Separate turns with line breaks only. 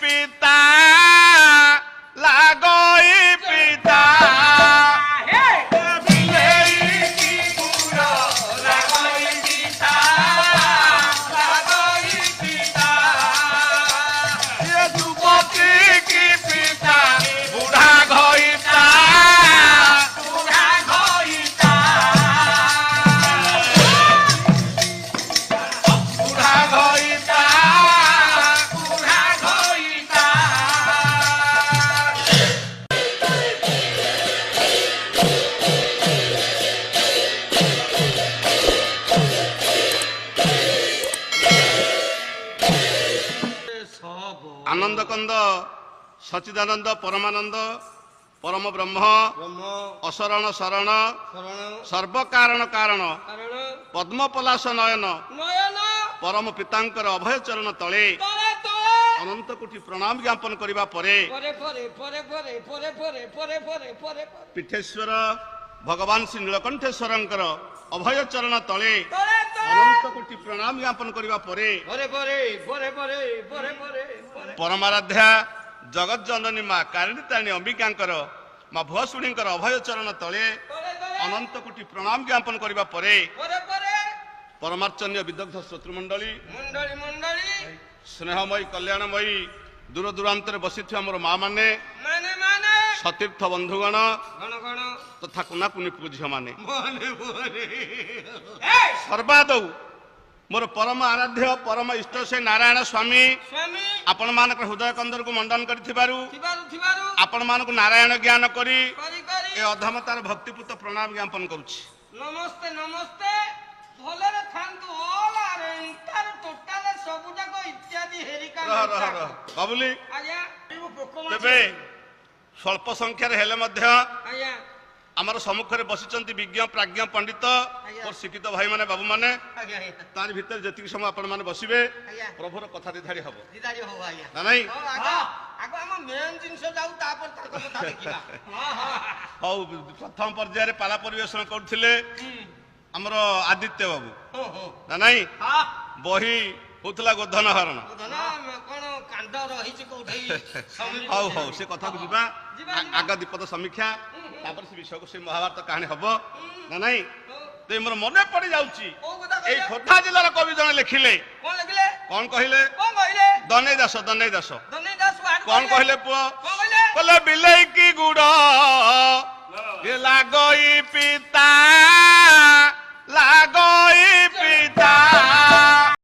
পিতা লাগই পিতা आनंद कंद सच्चिदानंद परमानंद परम ब्रह्म अशरण शरण सर्व कारण कारण पद्म पलाश नयन परम पितांकर अभय चरण तले अनंत कोटि प्रणाम ज्ञापन करिबा परे पीठेश्वर भगवान श्री नीलकंठेश्वरंकर अभय चरण तले अनंत कोटि प्रणाम ज्ञापन करिबा परे परमाराध्या जगत जननी माँ कारिणी अंबिकांकर माँ भुआशुणींकर अभय चरण तले अनंत कोटि प्रणाम ज्ञापन करिबा परे परमार्चन्य विदग्ध श्रोतृमंडली स्नेहमयी कल्याणमयी दूर दूरांतर बसी आमर माँ माने सतीर्थ बंधुगण तथा कुना कुनी पूज्य माने सर्वादौ मोर परम आराध्य परम इष्ट से नारायण स्वामी आपण मान हृदय कंदर को मंडन आपण मान नारायण ज्ञान करी ए अधमतार भक्तिपूत प्रणाम ज्ञापन करुछि।
नमस्ते नमस्ते भलरे थांतु ऑल आर एंटायर टोटल सबु जाको इत्यादि हेरिका
बाबुली
आज्ञा
तेबे स्वल्प संख्यार हेले मध्य
आज्ञा
आमर सम्मुखें बसिचंती विज्ञ प्राज्ञ पंडित और शिक्षित भाई माने बाबू माने तार भीतर जति समय आपण माने बसिबे प्रभुर कथा दिधाड़ी हबो ना नहीं
आगो हम मेन जिंस जाऊ तापर तार कथा देखिबा
हौ प्रथम पर्याय रे पाला परिवेशन करथिले हमर आदित्य बाबू ना नहीं बही होतला गोधन हरण
कोन कांड रहिछि कोठै
हौ हौ से कथा को जिबा आगा दीपद समीक्षा तापर से विषय को से महाभारत कहानी हबो ना नहीं ते मोर मने पड़ी जाउची ए खोटा जिल्लार कवि जने लिखिले कोन कहिले दनै दास कोन कहिले पुओ कहले बिलेई की गुड़ ये लागई पिता लागई